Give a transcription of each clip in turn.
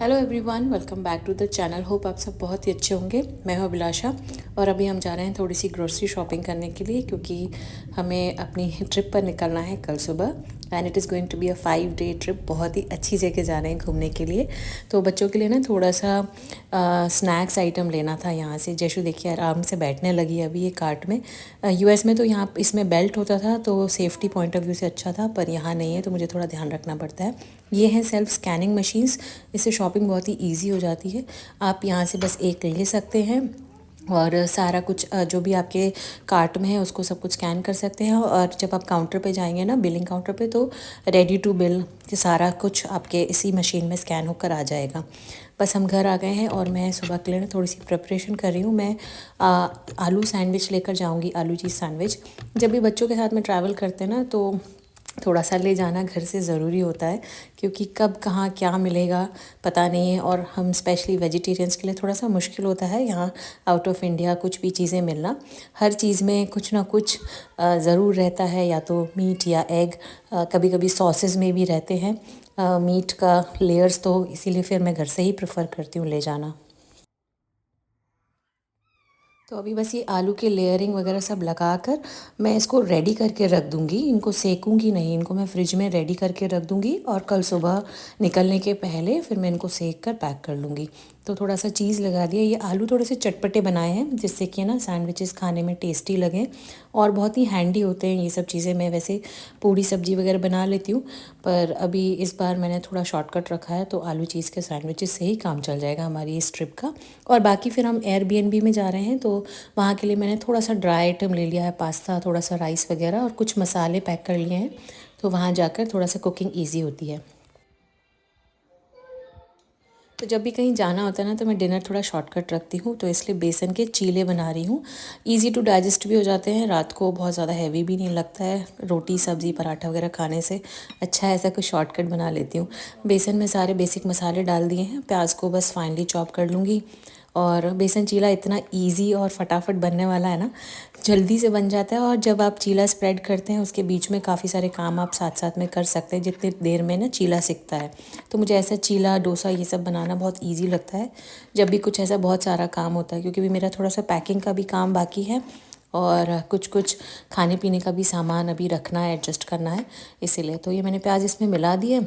Hello everyone, welcome back to the channel. Hope आप सब बहुत ही अच्छे होंगे। मैं हूँ अभिलाषा और अभी हम जा रहे हैं थोड़ी सी ग्रोसरी शॉपिंग करने के लिए, क्योंकि हमें अपनी ट्रिप पर निकलना है कल सुबह। And it is going to be a 5 day trip. बहुत ही अच्छी जगह जा रहे हैं घूमने के लिए। तो बच्चों के लिए ना थोड़ा सा स्नैक्स आइटम लेना था यहाँ से। जैशु देखिए आराम से बैठने लगी अभी ये कार्ट में। यूएस में तो यहाँ इसमें बेल्ट होता था तो सेफ्टी पॉइंट ऑफ व्यू से अच्छा था, पर यहाँ नहीं है तो मुझे थोड़ा ध्यान रखना पड़ता है। ये हैं सेल्फ स्कैनिंग मशीन्स। इससे शॉपिंग बहुत ही ईजी हो जाती है। आप यहाँ से बस एक ले सकते हैं और सारा कुछ जो भी आपके कार्ट में है उसको सब कुछ स्कैन कर सकते हैं। और जब आप काउंटर पे जाएंगे ना, बिलिंग काउंटर पे, तो रेडी टू बिल कि सारा कुछ आपके इसी मशीन में स्कैन होकर आ जाएगा। बस हम घर आ गए हैं और मैं सुबह के लिए ना थोड़ी सी प्रिपरेशन कर रही हूँ। मैं आलू सैंडविच लेकर जाऊँगी, आलू चीज़ सैंडविच। जब भी बच्चों के साथ में ट्रैवल करते हैं ना तो थोड़ा सा ले जाना घर से ज़रूरी होता है, क्योंकि कब कहाँ क्या मिलेगा पता नहीं है। और हम स्पेशली वेजिटेरियंस के लिए थोड़ा सा मुश्किल होता है यहाँ आउट ऑफ इंडिया कुछ भी चीज़ें मिलना। हर चीज़ में कुछ ना कुछ ज़रूर रहता है, या तो मीट या एग। कभी कभी सॉसेस में भी रहते हैं मीट का लेयर्स, तो इसीलिए फिर मैं घर से ही प्रेफर करती हूँ ले जाना। तो अभी बस ये आलू के लेयरिंग वगैरह सब लगा कर मैं इसको रेडी करके रख दूँगी। इनको सेकूँगी नहीं, इनको मैं फ्रिज में रेडी करके रख दूँगी और कल सुबह निकलने के पहले फिर मैं इनको सेक कर पैक कर लूँगी। तो थोड़ा सा चीज़ लगा दिया। ये आलू थोड़े से चटपटे बनाए हैं जिससे कि ना सैंडविचेस खाने में टेस्टी लगें और बहुत ही हैंडी होते हैं ये सब चीज़ें। मैं वैसे पूड़ी सब्जी वगैरह बना लेती हूँ, पर अभी इस बार मैंने थोड़ा शॉर्टकट रखा है तो आलू चीज़ के सैंडविचेस से ही काम चल जाएगा हमारी इस ट्रिप का। और बाकी फिर हम एयरबीएनबी में जा रहे हैं तो वहाँ के लिए मैंने थोड़ा सा ड्राई आइटम ले लिया है, पास्ता, थोड़ा सा राइस वगैरह और कुछ मसाले पैक कर लिए हैं। तो वहाँ जाकर थोड़ा सा कुकिंग ईजी होती है। तो जब भी कहीं जाना होता है ना तो मैं डिनर थोड़ा शॉर्टकट रखती हूँ, तो इसलिए बेसन के चीले बना रही हूँ। इजी टू डाइजेस्ट भी हो जाते हैं, रात को बहुत ज़्यादा हैवी भी नहीं लगता है। रोटी सब्ज़ी पराठा वगैरह खाने से अच्छा है ऐसा कुछ शॉर्टकट बना लेती हूँ। बेसन में सारे बेसिक मसाले डाल दिए हैं, प्याज को बस फाइनली चॉप कर लूँगी। और बेसन चीला इतना इजी और फटाफट बनने वाला है ना, जल्दी से बन जाता है। और जब आप चीला स्प्रेड करते हैं उसके बीच में काफ़ी सारे काम आप साथ साथ में कर सकते हैं जितनी देर में ना चीला सिकता है। तो मुझे ऐसा चीला डोसा ये सब बनाना बहुत इजी लगता है जब भी कुछ ऐसा बहुत सारा काम होता है, क्योंकि भी मेरा थोड़ा सा पैकिंग का भी काम बाकी है और कुछ कुछ खाने पीने का भी सामान अभी रखना है, एडजस्ट करना है, इसीलिए। तो ये मैंने प्याज इसमें मिला दिए।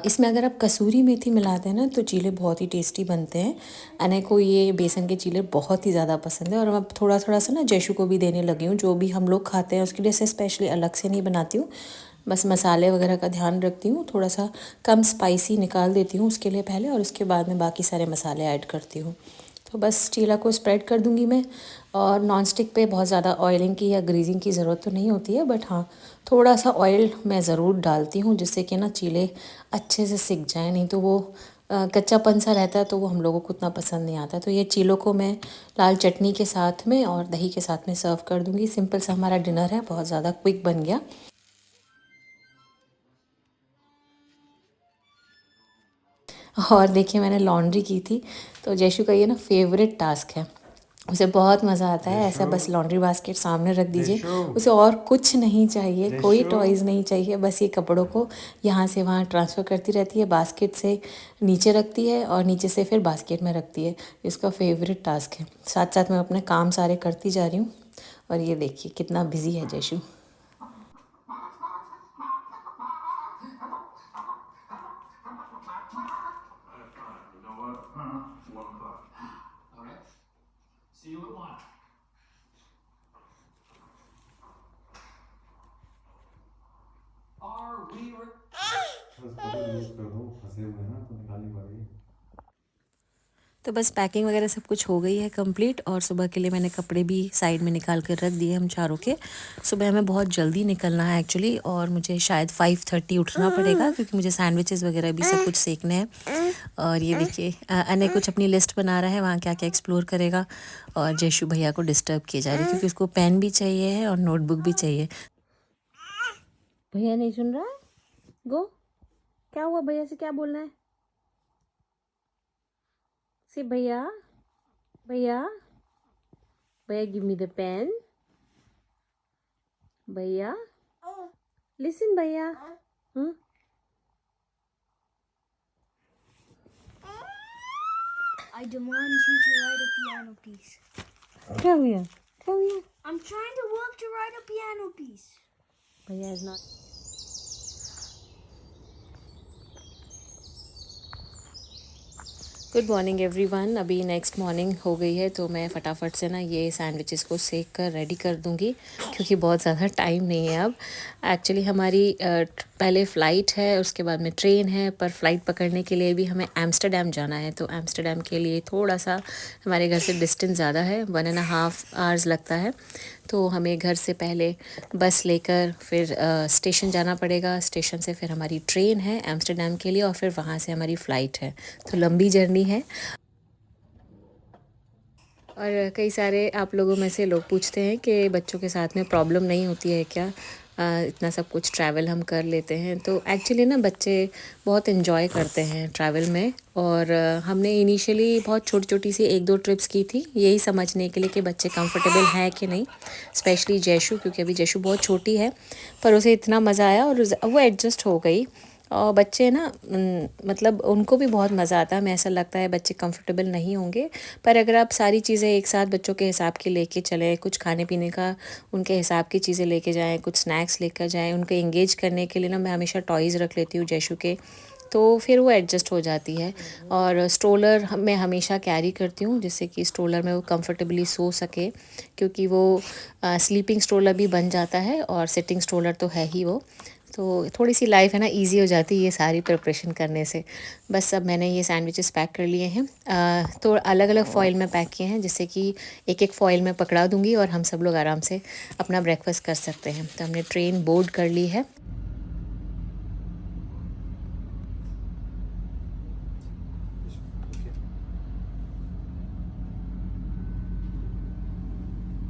इसमें अगर आप कसूरी मेथी मिलाते हैं ना तो चीले बहुत ही टेस्टी बनते हैं। अने को ये बेसन के चीले बहुत ही ज़्यादा पसंद है और अब थोड़ा थोड़ा सा ना जैशु को भी देने लगी हूँ। जो भी हम लोग खाते हैं उसके लिए से स्पेशली अलग से नहीं बनाती हूँ, बस मसाले वगैरह का ध्यान रखती हूँ। थोड़ा सा कम स्पाइसी निकाल देती हूँ उसके लिए पहले, और उसके बाद में बाकी सारे मसाले ऐड करती हूँ। तो बस चीला को स्प्रेड कर दूँगी मैं। और नॉन स्टिक पे बहुत ज़्यादा ऑयलिंग की या ग्रीजिंग की ज़रूरत तो नहीं होती है, बट हाँ थोड़ा सा ऑयल मैं ज़रूर डालती हूँ जिससे कि ना चीले अच्छे से सिक जाए। नहीं तो वो कच्चापन सा रहता है तो वो हम लोगों को उतना पसंद नहीं आता। तो ये चीलों को मैं लाल चटनी के साथ में और दही के साथ में सर्व कर दूँगी। सिंपल सा हमारा डिनर है, बहुत ज़्यादा क्विक बन गया। और देखिए मैंने लॉन्ड्री की थी, तो जैशु का ये ना फेवरेट टास्क है। उसे बहुत मज़ा आता है ऐसा, बस लॉन्ड्री बास्केट सामने रख दीजिए, उसे और कुछ नहीं चाहिए, कोई टॉयज़ नहीं चाहिए, बस ये कपड़ों को यहाँ से वहाँ ट्रांसफ़र करती रहती है, बास्केट से नीचे रखती है और नीचे से फिर बास्केट में रखती है। इसका फेवरेट टास्क है। साथ साथ मैं अपने काम सारे करती जा रही हूँ। और ये देखिए कितना बिजी है जैशु। बस बटन लूज कर दो, फंसे हुए हैं ना तो निकाल नहीं पा रही। तो बस पैकिंग वगैरह सब कुछ हो गई है कंप्लीट, और सुबह के लिए मैंने कपड़े भी साइड में निकाल कर रख दिए हम चारों के। सुबह हमें बहुत जल्दी निकलना है एक्चुअली, और मुझे शायद 5:30 उठना पड़ेगा क्योंकि मुझे सैंडविचेस वगैरह भी सब कुछ सेकने हैं। और ये देखिए अने कुछ अपनी लिस्ट बना रहा है वहाँ क्या क्या एक्सप्लोर करेगा, और जयशु भैया को डिस्टर्ब किया जा रही है क्योंकि उसको पेन भी चाहिए है और नोटबुक भी चाहिए। भैया नहीं सुन रहा है, गो क्या हुआ, भैया से क्या बोलना है? से भैया, भैया, भैया गिव मी द पेन, भैया लिसन भैया। हम्म, I demand you to write a piano piece. Come here. Come here. I'm trying to work to write a piano piece. भैया is not. Good morning everyone. अभी next morning हो गई है तो मैं फटाफट से ना ये सैंडविचेस को सेक कर रेडी कर दूँगी क्योंकि बहुत ज़्यादा टाइम नहीं है अब। एक्चुअली हमारी पहले फ़्लाइट है, उसके बाद में ट्रेन है, पर फ्लाइट पकड़ने के लिए भी हमें एम्स्टर्डम जाना है। तो एम्स्टर्डम के लिए थोड़ा सा हमारे घर से डिस्टेंस ज़्यादा है, 1.5 आवर्स लगता है। तो हमें घर से पहले बस लेकर फिर स्टेशन जाना पड़ेगा। स्टेशन से फिर हमारी ट्रेन है एम्स्टर्डम के लिए और फिर वहाँ से हमारी फ़्लाइट है। तो लंबी जर्नी है। और कई सारे आप लोगों में से लोग पूछते हैं कि बच्चों के साथ में प्रॉब्लम नहीं होती है क्या, इतना सब कुछ ट्रैवल हम कर लेते हैं। तो एक्चुअली ना बच्चे बहुत इन्जॉय करते हैं ट्रैवल में। और हमने इनिशियली बहुत छोटी छोटी सी 1-2 ट्रिप्स की थी यही समझने के लिए कि बच्चे कंफर्टेबल हैं कि नहीं, स्पेशली जैशु, क्योंकि अभी जैशु बहुत छोटी है। पर उसे इतना मज़ा आया और वो एडजस्ट हो गई। और बच्चे ना मतलब उनको भी बहुत मज़ा आता है। हमें ऐसा लगता है बच्चे कंफर्टेबल नहीं होंगे, पर अगर आप सारी चीज़ें एक साथ बच्चों के हिसाब की लेके चलें, कुछ खाने पीने का उनके हिसाब की चीज़ें लेके जाएं, कुछ स्नैक्स लेकर जाएं, उनको एंगेज करने के लिए ना मैं हमेशा टॉयज़ रख लेती हूँ जैशु के, तो फिर वो एडजस्ट हो जाती है। और स्ट्रोलर मैं हमेशा कैरी करती हूँ जिससे कि स्ट्रोलर में वो कंफर्टेबली सो सके, क्योंकि वो स्लीपिंग स्ट्रोलर भी बन जाता है और सिटिंग स्ट्रोलर तो है ही वो। तो थोड़ी सी लाइफ है ना इजी हो जाती है ये सारी प्रिपरेशन करने से। बस अब मैंने ये सैंडविचेस पैक कर लिए हैं, तो अलग अलग फॉइल में पैक किए हैं जिससे कि एक एक फॉइल में पकड़ा दूंगी और हम सब लोग आराम से अपना ब्रेकफास्ट कर सकते हैं। तो हमने ट्रेन बोर्ड कर ली है।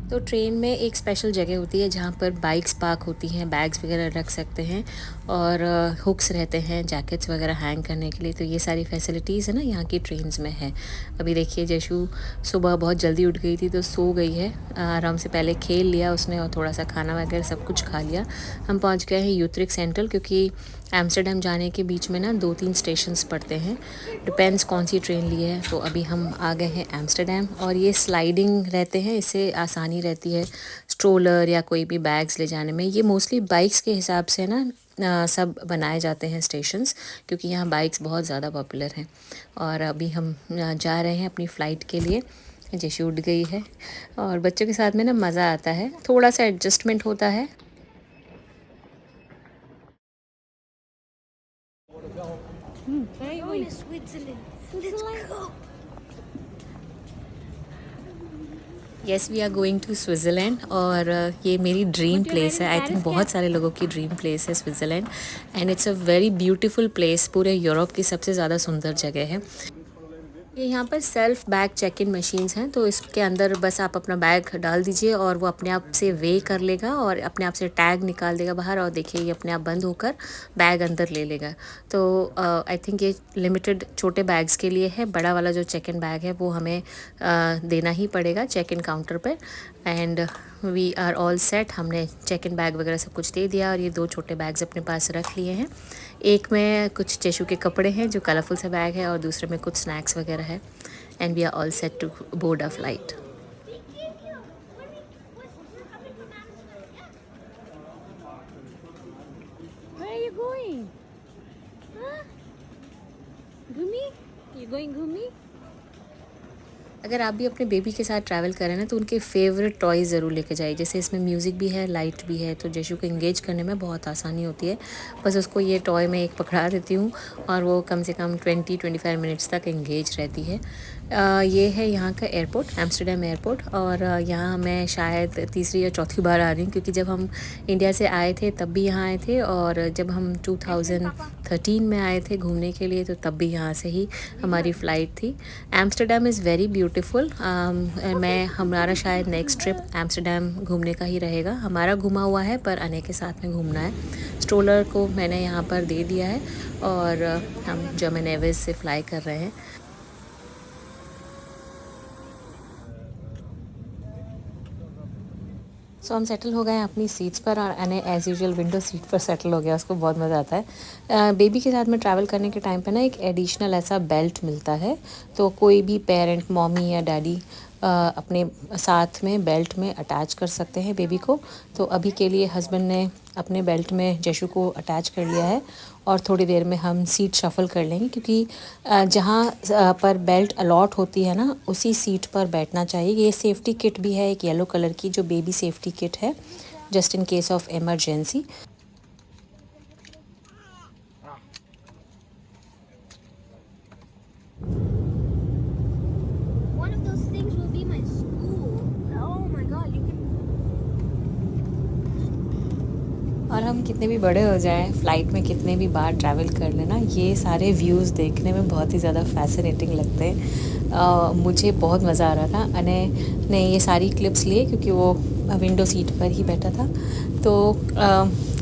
तो ट्रेन में एक स्पेशल जगह होती है जहाँ पर बाइक्स पार्क होती हैं, बैग्स वगैरह रख सकते हैं और हुक्स रहते हैं जैकेट्स वगैरह हैंग करने के लिए। तो ये सारी फैसिलिटीज़ है ना यहाँ की ट्रेन्स में है। अभी देखिए जैशु सुबह बहुत जल्दी उठ गई थी तो सो गई है, आराम से पहले खेल लिया उसने और थोड़ा सा खाना वगैरह सब कुछ खा लिया। हम पहुँच गए हैं यूत्रिक सेंट्रल, क्योंकि एम्स्टर्डम जाने के बीच में ना 2-3 स्टेशंस पड़ते हैं, डिपेंड्स कौन सी ट्रेन ली है। तो अभी हम आ गए हैं एम्स्टर्डम और ये स्लाइडिंग रहते हैं, इससे आसानी रहती है स्ट्रोलर या कोई भी बैग्स ले जाने में। ये मोस्टली बाइक्स के हिसाब से ना सब बनाए जाते हैं स्टेशंस, क्योंकि यहाँ बाइक्स बहुत ज़्यादा पॉपुलर हैं। और अभी हम जा रहे हैं अपनी फ़्लाइट के लिए। जैसे उड़ गई है और बच्चों के साथ में ना मज़ा आता है, थोड़ा सा एडजस्टमेंट होता है। Going to Switzerland. Let's go. Yes we are going to Switzerland और ये मेरी ड्रीम प्लेस है। आई थिंक बहुत सारे लोगों की ड्रीम प्लेस है Switzerland, and it's a very beautiful place. पूरे यूरोप की सबसे ज़्यादा सुंदर जगह है ये। यहाँ पर self bag check in machines हैं, तो इसके अंदर बस आप अपना बैग डाल दीजिए और वो अपने आप से वे कर लेगा और अपने आप से टैग निकाल देगा बाहर, और देखिए ये अपने आप बंद होकर बैग अंदर ले लेगा। तो आई थिंक ये लिमिटेड छोटे बैग्स के लिए है। बड़ा वाला जो चेक इन बैग है वो हमें देना ही पड़ेगा चेक इन काउंटर पर। And we are all set. हमने चेक इन बैग वगैरह सब कुछ दे दिया और ये 2 छोटे बैग्स अपने पास रख लिए हैं। एक में कुछ चेशु के कपड़े हैं जो कलरफुल सा बैग है और दूसरे में कुछ स्नैक्स वगैरह है। And we are all set to board a flight. Where are you going? Huh? Gumi? You going Gumi? अगर आप भी अपने बेबी के साथ ट्रैवल करें ना तो उनके फेवरेट टॉयज़ ज़रूर लेके जाइए। जैसे इसमें म्यूज़िक भी है, लाइट भी है, तो जैशु को इंगेज करने में बहुत आसानी होती है। बस उसको ये टॉय में एक पकड़ा देती हूँ और वो कम से कम 20-25 मिनट्स तक इंगेज रहती है। ये है यहाँ का एयरपोर्ट, एम्स्टर्डम एयरपोर्ट। और यहाँ मैं शायद तीसरी या चौथी बार आ रही हूँ, क्योंकि जब हम इंडिया से आए थे तब भी यहाँ आए थे, और जब हम 2013 में आए थे घूमने के लिए तो तब भी यहाँ से ही हमारी फ़्लाइट थी। Amsterdam is very beautiful. मैं हमारा शायद नेक्स्ट ट्रिप एम्स्टर्डम घूमने का ही रहेगा। हमारा घुमा हुआ है पर अने के साथ में घूमना है। स्ट्रोलर को मैंने यहाँ पर दे दिया है और हम जर्मन एयरवेज से फ़्लाई कर रहे हैं। सो हम सेटल हो गए हैं अपनी सीट्स पर और एने एज़ यूजुअल विंडो सीट पर सेटल हो गया, उसको बहुत मज़ा आता है। बेबी के साथ में ट्रैवल करने के टाइम पे ना एक एडिशनल ऐसा बेल्ट मिलता है, तो कोई भी पेरेंट मॉमी या डैडी अपने साथ में बेल्ट में अटैच कर सकते हैं बेबी को। तो अभी के लिए हस्बैंड ने अपने बेल्ट में जशु को अटैच कर लिया है और थोड़ी देर में हम सीट शफल कर लेंगे, क्योंकि जहाँ पर बेल्ट अलॉट होती है ना उसी सीट पर बैठना चाहिए। ये सेफ्टी किट भी है एक येलो कलर की, जो बेबी सेफ्टी किट है, just in case of emergency. One of those things will be my school. Oh my god, you can. और हम कितने भी बड़े हो जाएं, फ़्लाइट में कितने भी बार ट्रैवल कर लेना, ये सारे व्यूज़ देखने में बहुत ही ज़्यादा फ़ैसिनेटिंग लगते हैं। मुझे बहुत मज़ा आ रहा था। अने ने ये सारी क्लिप्स लिए क्योंकि वो विंडो सीट पर ही बैठा था, तो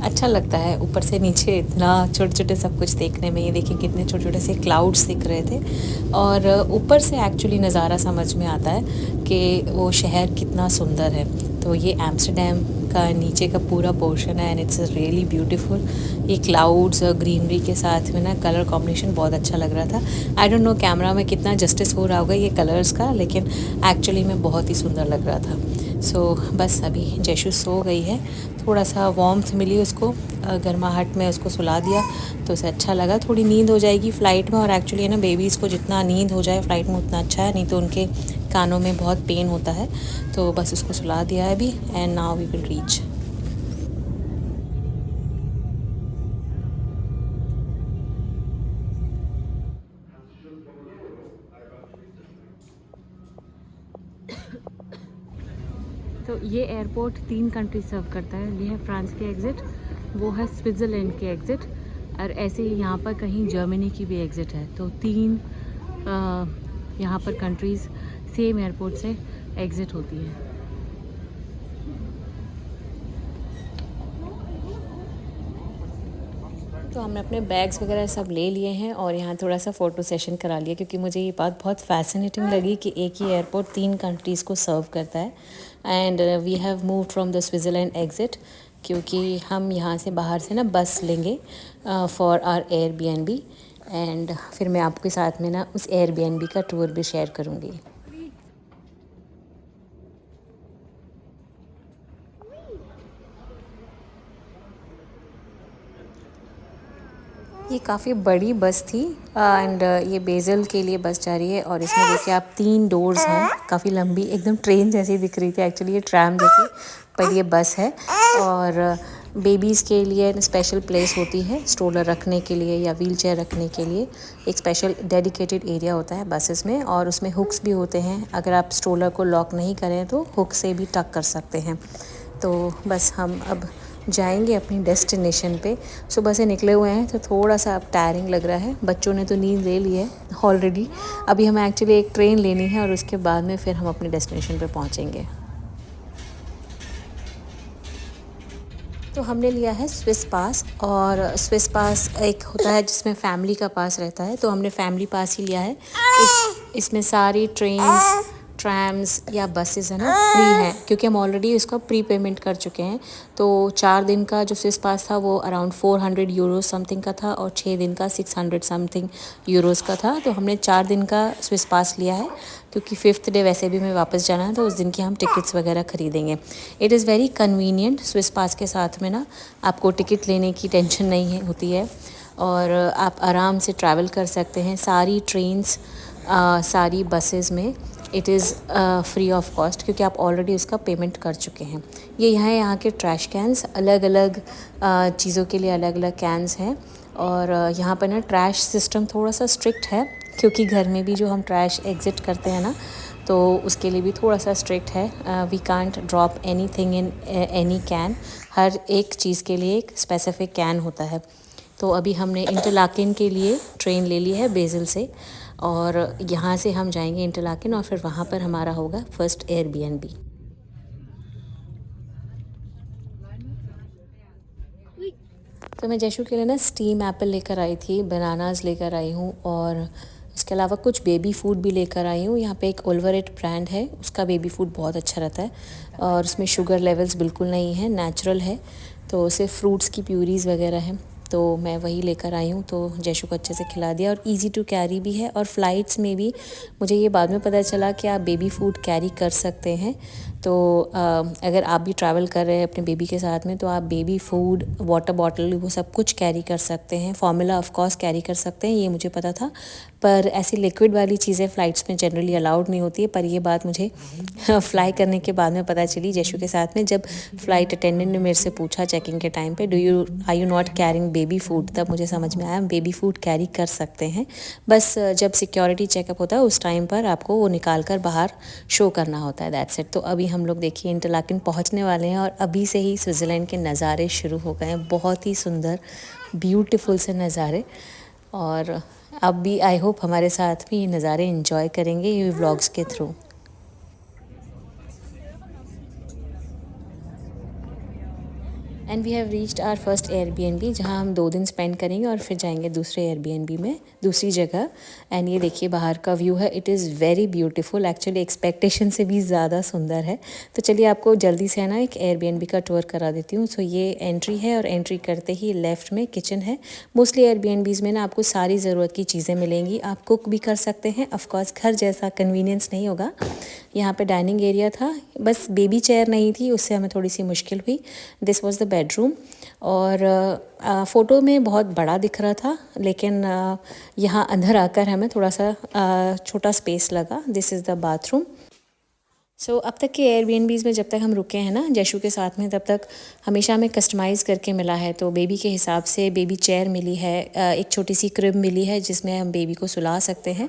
अच्छा लगता है ऊपर से नीचे इतना छोटे छोटे सब कुछ देखने में। ये देखिए कितने छोटे छोटे से क्लाउड्स दिख रहे थे, और ऊपर से एक्चुअली नज़ारा समझ में आता है कि वो शहर कितना सुंदर है। तो ये एम्स्टरडेम का नीचे का पूरा पोर्शन है एंड इट्स रियली ब्यूटीफुल। ये क्लाउड्स और ग्रीनरी के साथ में ना कलर कॉम्बिनेशन बहुत अच्छा लग रहा था। आई डोंट नो कैमरा में कितना जस्टिस हो रहा होगा ये कलर्स का, लेकिन एक्चुअली में बहुत ही सुंदर लग रहा था। सो बस अभी जैशु सो गई है, थोड़ा सा वार्मथ मिली उसको, गर्माहट में उसको सुला दिया तो उसे अच्छा लगा। थोड़ी नींद हो जाएगी फ़्लाइट में, और एक्चुअली है ना बेबीज़ को जितना नींद हो जाए फ़्लाइट में उतना अच्छा है, नहीं तो उनके कानों में बहुत पेन होता है। तो बस उसको सुला दिया है अभी, and now we will reach. तो ये एयरपोर्ट 3 कंट्री सर्व करता है। ये है फ्रांस के एग्ज़िट, वो है स्विट्ज़रलैंड के एग्ज़िट, और ऐसे ही यहाँ पर कहीं जर्मनी की भी एग्ज़िट है। तो 3 यहाँ पर कंट्रीज़ सेम एयरपोर्ट से एग्ज़िट होती है। तो हमने अपने बैग्स वगैरह सब ले लिए हैं और यहाँ थोड़ा सा फ़ोटो सेशन करा लिया, क्योंकि मुझे ये बात बहुत फ़ैसिनेटिंग लगी कि एक ही एयरपोर्ट 3 कंट्रीज़ को सर्व करता है। And we have move from the Switzerland exit, क्योंकि हम यहाँ से बाहर से ना बस लेंगे फॉर आवर एयरबीएनबी, एंड फिर मैं आपके साथ में ना उस एयरबीएनबी का टूर भी शेयर करूँगी। ये काफ़ी बड़ी बस थी, एंड ये बेज़ल के लिए बस जा रही है, और इसमें देखिए आप 3 डोर्स हैं, काफ़ी लंबी, एकदम ट्रेन जैसी दिख रही थी। एक्चुअली ये ट्रैम जैसी, पर ये बस है। और बेबीज़ के लिए स्पेशल प्लेस होती है स्ट्रोलर रखने के लिए या व्हील चेयर रखने के लिए। एक स्पेशल डेडिकेटेड एरिया होता है बसेस में, और उसमें हुक्स भी होते हैं। अगर आप स्ट्रोलर को लॉक नहीं करें तो हुक से भी टक कर सकते हैं। तो बस हम अब जाएंगे अपनी डेस्टिनेशन पे। सुबह से निकले हुए हैं तो थोड़ा सा अब टायरिंग लग रहा है। बच्चों ने तो नींद ले ली है ऑलरेडी। अभी हमें एक्चुअली एक ट्रेन लेनी है और उसके बाद में फिर हम अपने डेस्टिनेशन पे पहुंचेंगे। तो हमने लिया है स्विस पास, और स्विस पास एक होता है जिसमें फैमिली का पास रहता है, तो हमने फैमिली पास ही लिया है। इसमें सारी ट्रेन्स, ट्रैम्स या बसेस है ना फ्री हैं, क्योंकि हम ऑलरेडी इसका प्री पेमेंट कर चुके हैं। तो 4 दिन का जो स्विस पास था वो अराउंड 400 यूरोज़ समथिंग का था, और 6 दिन का 600 समथिंग यूरोज़ का था। तो हमने 4 दिन का स्विस पास लिया है, क्योंकि 5th डे वैसे भी हमें वापस जाना है, तो उस दिन की हम टिकट्स वगैरह ख़रीदेंगे। It is very convenient. Swiss pass के साथ में ना आपको टिकट लेने की टेंशन नहीं होती है, और आप आराम से ट्रैवल कर सकते हैं। सारी ट्रेन्स, सारी बसेस में it is free of cost, क्योंकि आप ऑलरेडी उसका पेमेंट कर चुके हैं। ये यहाँ के ट्रैश कैंस, अलग अलग चीज़ों के लिए अलग अलग कैंस हैं। और यहाँ पर ना ट्रैश सिस्टम थोड़ा सा स्ट्रिक्ट है, क्योंकि घर में भी जो हम ट्रैश एग्ज़िट करते हैं ना, तो उसके लिए भी थोड़ा सा स्ट्रिक्ट है। We can't drop anything in any can. हर एक चीज़ के लिए एक स्पेसिफिक कैन होता है। तो अभी हमने इंटरलाकिन के लिए ट्रेन ले ली है बेज़ल से, और यहाँ से हम जाएंगे इंटरलाकिन, और फिर वहाँ पर हमारा होगा फर्स्ट एयरबीएनबी। तो मैं जैशु के लिए ना स्टीम एप्पल लेकर आई थी, बनानास लेकर आई हूँ, और इसके अलावा कुछ बेबी फूड भी लेकर आई हूँ। यहाँ पे एक ओल्वरेट ब्रांड है, उसका बेबी फूड बहुत अच्छा रहता है और उसमें शुगर लेवल्स बिल्कुल नहीं है, नेचुरल है। तो सिर्फ फ्रूट्स की प्यूरीज वगैरह हैं, तो मैं वही लेकर आई हूँ। तो जैशु को अच्छे से खिला दिया और इजी टू कैरी भी है। और फ़्लाइट्स में भी मुझे ये बाद में पता चला कि आप बेबी फूड कैरी कर सकते हैं। तो अगर आप भी ट्रैवल कर रहे हैं अपने बेबी के साथ में, तो आप बेबी फूड, वाटर बॉटल, वो सब कुछ कैरी कर सकते हैं। फॉर्मूला ऑफ कोर्स कैरी कर सकते हैं, ये मुझे पता था। पर ऐसी लिक्विड वाली चीज़ें फ़्लाइट्स में जनरली अलाउड नहीं होती है। पर ये बात मुझे फ़्लाई करने के बाद में पता चली जैशु के साथ में, जब फ़्लाइट अटेंडेंट ने मेरे से पूछा चेकिंग के टाइम पे, are you not carrying baby food, तब मुझे समझ में आया बेबी फूड कैरी कर सकते हैं। बस जब सिक्योरिटी चेकअप होता है उस टाइम पर आपको वो निकाल कर बाहर शो करना होता है, दैट्स इट। तो अभी हम लोग देखिए इंटरलाकिन पहुंचने वाले हैं और अभी से ही स्विट्ज़रलैंड के नज़ारे शुरू हो गए हैं। बहुत ही सुंदर ब्यूटीफुल से नज़ारे। और अब भी आई होप हमारे साथ भी ये नज़ारे एंजॉय करेंगे ये व्लॉग्स के through. And we have reached our first Airbnb, जहाँ हम 2 दिन स्पेंड करेंगे और फिर जाएंगे दूसरे एयरबीएनबी में, दूसरी जगह। एंड ये देखिए बाहर का व्यू है, it is very beautiful, actually expectation से भी ज़्यादा सुंदर है। तो चलिए आपको जल्दी से है ना एक एयरबीएनबी का टूर करा देती हूँ। सो ये एंट्री है और एंट्री करते ही लेफ़्ट में किचन है। मोस्टली एयरबीएनबीज़ में ना आपको सारी ज़रूरत की चीज़ें मिलेंगी, आप कुक भी कर सकते हैं। ऑफकोर्स घर जैसा कन्वीनियंस नहीं होगा। यहाँ पे डाइनिंग एरिया था, बस बेबी चेयर नहीं थी, उससे हमें थोड़ी सी मुश्किल हुई। This was the bedroom. और फ़ोटो में बहुत बड़ा दिख रहा था, लेकिन यहाँ अंदर आकर हमें थोड़ा सा छोटा स्पेस लगा। This is the bathroom. So अब तक के एयरबीएनबीज़ में जब तक हम रुके हैं ना जैशु के साथ में, तब तक हमेशा हमें कस्टमाइज़ करके मिला है। तो बेबी के हिसाब से बेबी चेयर मिली है, एक छोटी सी क्रिब मिली है जिसमें हम बेबी को सुला सकते हैं।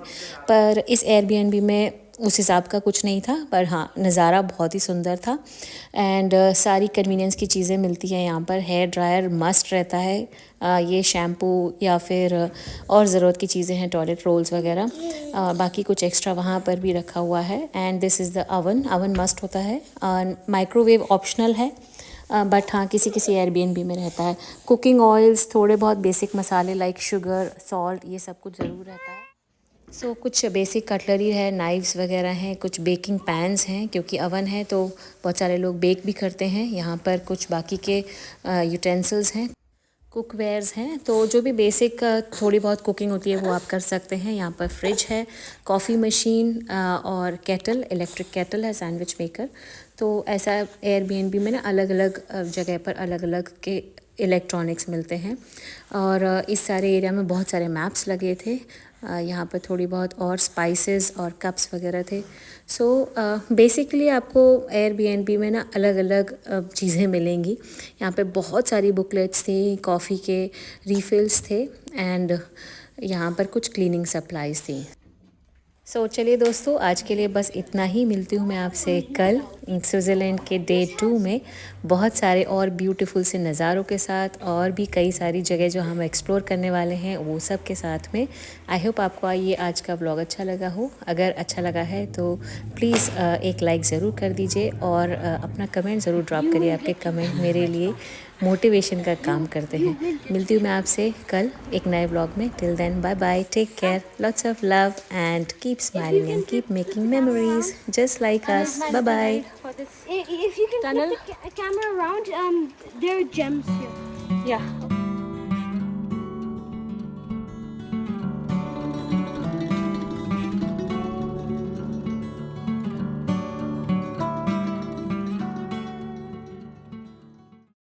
पर इस एयरबीएनबी में उस हिसाब का कुछ नहीं था, पर हाँ नज़ारा बहुत ही सुंदर था। एंड सारी कन्वीनियंस की चीज़ें मिलती हैं यहाँ पर। हेयर ड्रायर मस्ट रहता है, ये शैम्पू या फिर और ज़रूरत की चीज़ें हैं, टॉयलेट रोल्स वगैरह। बाकी कुछ एक्स्ट्रा वहाँ पर भी रखा हुआ है। And this is the oven must होता है। माइक्रोवेव ऑप्शनल है, बट हाँ किसी किसी एयरबीएनबी में रहता है। कुकिंग ऑयल्स, थोड़े बहुत बेसिक मसाले लाइक शुगर, सॉल्ट, ये सब कुछ ज़रूर रहता है। सो कुछ बेसिक कटलरी है, नाइफ्स वगैरह हैं, कुछ बेकिंग पैन्स हैं, क्योंकि अवन है तो बहुत सारे लोग बेक भी करते हैं। यहाँ पर कुछ बाकी के यूटेंसिल्स हैं, कुकवेयर्स हैं। तो जो भी बेसिक थोड़ी बहुत कुकिंग होती है वो आप कर सकते हैं। यहाँ पर फ्रिज है, कॉफ़ी मशीन और केटल, इलेक्ट्रिक केटल है, सैंडविच मेकर। तो ऐसा एयरबीएनबी में ना अलग अलग जगह पर अलग अलग के इलेक्ट्रॉनिक्स मिलते हैं। और इस सारे एरिया में बहुत सारे मैप्स लगे थे। यहाँ पर थोड़ी बहुत और स्पाइसेस और कप्स वगैरह थे। सो बेसिकली आपको एयरबीएनबी में ना अलग अलग चीज़ें मिलेंगी। यहाँ पे बहुत सारी बुकलेट्स थी, कॉफ़ी के रीफिल्स थे, एंड यहाँ पर कुछ क्लीनिंग सप्लाईज थी। सो चलिए दोस्तों, आज के लिए बस इतना ही। मिलती हूँ मैं आपसे कल स्विट्ज़रलैंड के डे 2 में बहुत सारे और ब्यूटीफुल से नज़ारों के साथ, और भी कई सारी जगह जो हम एक्सप्लोर करने वाले हैं वो सब के साथ में। आई होप आपको ये आज का व्लॉग अच्छा लगा हो। अगर अच्छा लगा है तो प्लीज़ एक लाइक ज़रूर कर दीजिए और अपना कमेंट ज़रूर ड्रॉप करिए। आपके कमेंट मेरे लिए मोटिवेशन का काम करते हैं। मिलती हूँ मैं आपसे कल एक नए व्लॉग में। Till then bye bye, take care, lots of love and keep smiling and keep making memories just like us. Bye bye. If you can flip the camera around, there are gems here. Yeah.